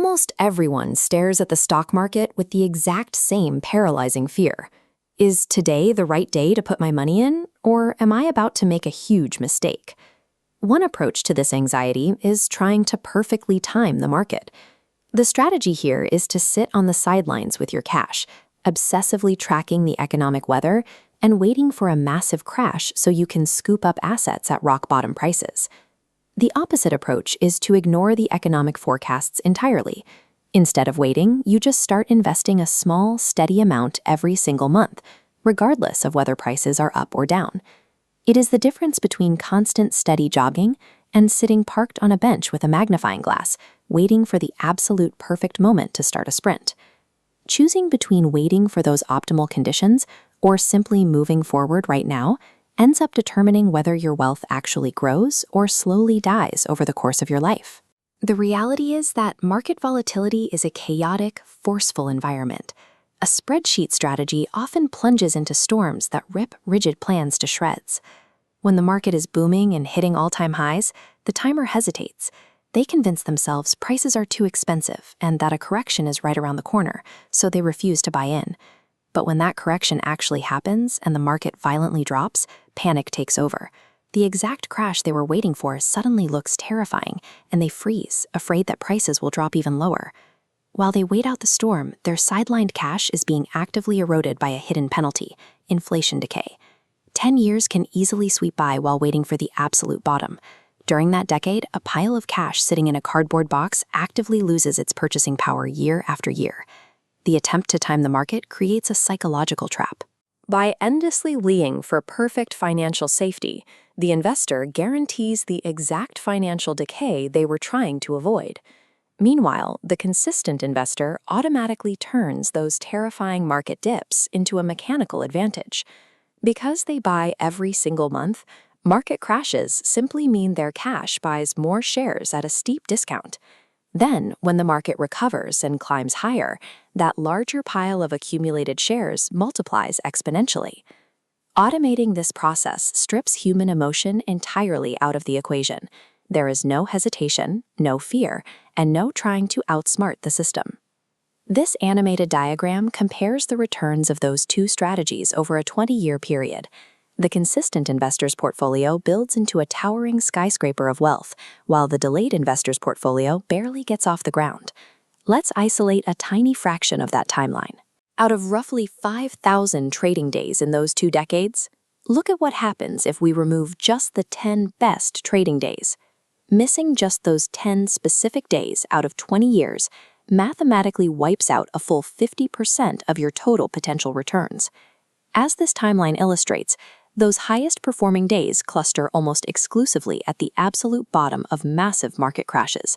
Almost everyone stares at the stock market with the exact same paralyzing fear. Is today the right day to put my money in, or am I about to make a huge mistake? One approach to this anxiety is trying to perfectly time the market. The strategy here is to sit on the sidelines with your cash, obsessively tracking the economic weather and waiting for a massive crash so you can scoop up assets at rock-bottom prices. The opposite approach is to ignore the economic forecasts entirely. Instead of waiting, you just start investing a small, steady amount every single month, regardless of whether prices are up or down. It is the difference between constant, steady jogging and sitting parked on a bench with a magnifying glass, waiting for the absolute perfect moment to start a sprint. Choosing between waiting for those optimal conditions or simply moving forward right now ends up determining whether your wealth actually grows or slowly dies over the course of your life. The reality is that market volatility is a chaotic, forceful environment. A spreadsheet strategy often plunges into storms that rip rigid plans to shreds. When the market is booming and hitting all-time highs, the timer hesitates. They convince themselves prices are too expensive and that a correction is right around the corner, so they refuse to buy in. But when that correction actually happens and the market violently drops, panic takes over. The exact crash they were waiting for suddenly looks terrifying, and they freeze, afraid that prices will drop even lower. While they wait out the storm, their sidelined cash is being actively eroded by a hidden penalty: inflation decay. 10 years can easily sweep by while waiting for the absolute bottom. During that decade, a pile of cash sitting in a cardboard box actively loses its purchasing power year after year. The attempt to time the market creates a psychological trap. By endlessly leaning for perfect financial safety, the investor guarantees the exact financial decay they were trying to avoid. Meanwhile, the consistent investor automatically turns those terrifying market dips into a mechanical advantage. Because they buy every single month, market crashes simply mean their cash buys more shares at a steep discount. Then, when the market recovers and climbs higher, that larger pile of accumulated shares multiplies exponentially. Automating this process strips human emotion entirely out of the equation. There is no hesitation, no fear, and no trying to outsmart the system. This animated diagram compares the returns of those two strategies over a 20-year period. The consistent investor's portfolio builds into a towering skyscraper of wealth, while the delayed investor's portfolio barely gets off the ground. Let's isolate a tiny fraction of that timeline. Out of roughly 5,000 trading days in those 2 decades, look at what happens if we remove just the 10 best trading days. Missing just those 10 specific days out of 20 years mathematically wipes out a full 50% of your total potential returns. As this timeline illustrates, those highest performing days cluster almost exclusively at the absolute bottom of massive market crashes.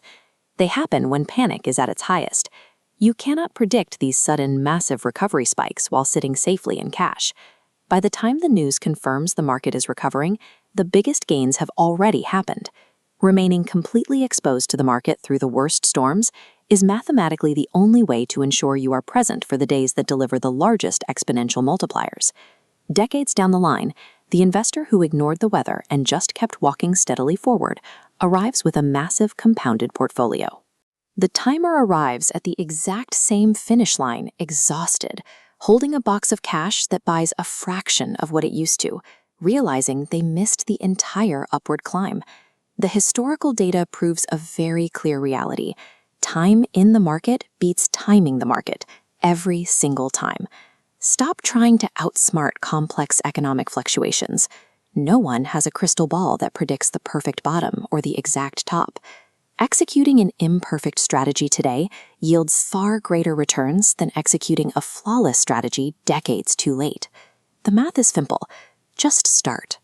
They happen when panic is at its highest. You cannot predict these sudden, massive recovery spikes while sitting safely in cash. By the time the news confirms the market is recovering, the biggest gains have already happened. Remaining completely exposed to the market through the worst storms is mathematically the only way to ensure you are present for the days that deliver the largest exponential multipliers. Decades down the line, the investor who ignored the weather and just kept walking steadily forward arrives with a massive compounded portfolio. The timer arrives at the exact same finish line, exhausted, holding a box of cash that buys a fraction of what it used to, realizing they missed the entire upward climb. The historical data proves a very clear reality. Time in the market beats timing the market every single time. Stop trying to outsmart complex economic fluctuations. No one has a crystal ball that predicts the perfect bottom or the exact top. Executing an imperfect strategy today yields far greater returns than executing a flawless strategy decades too late. The math is simple. Just start.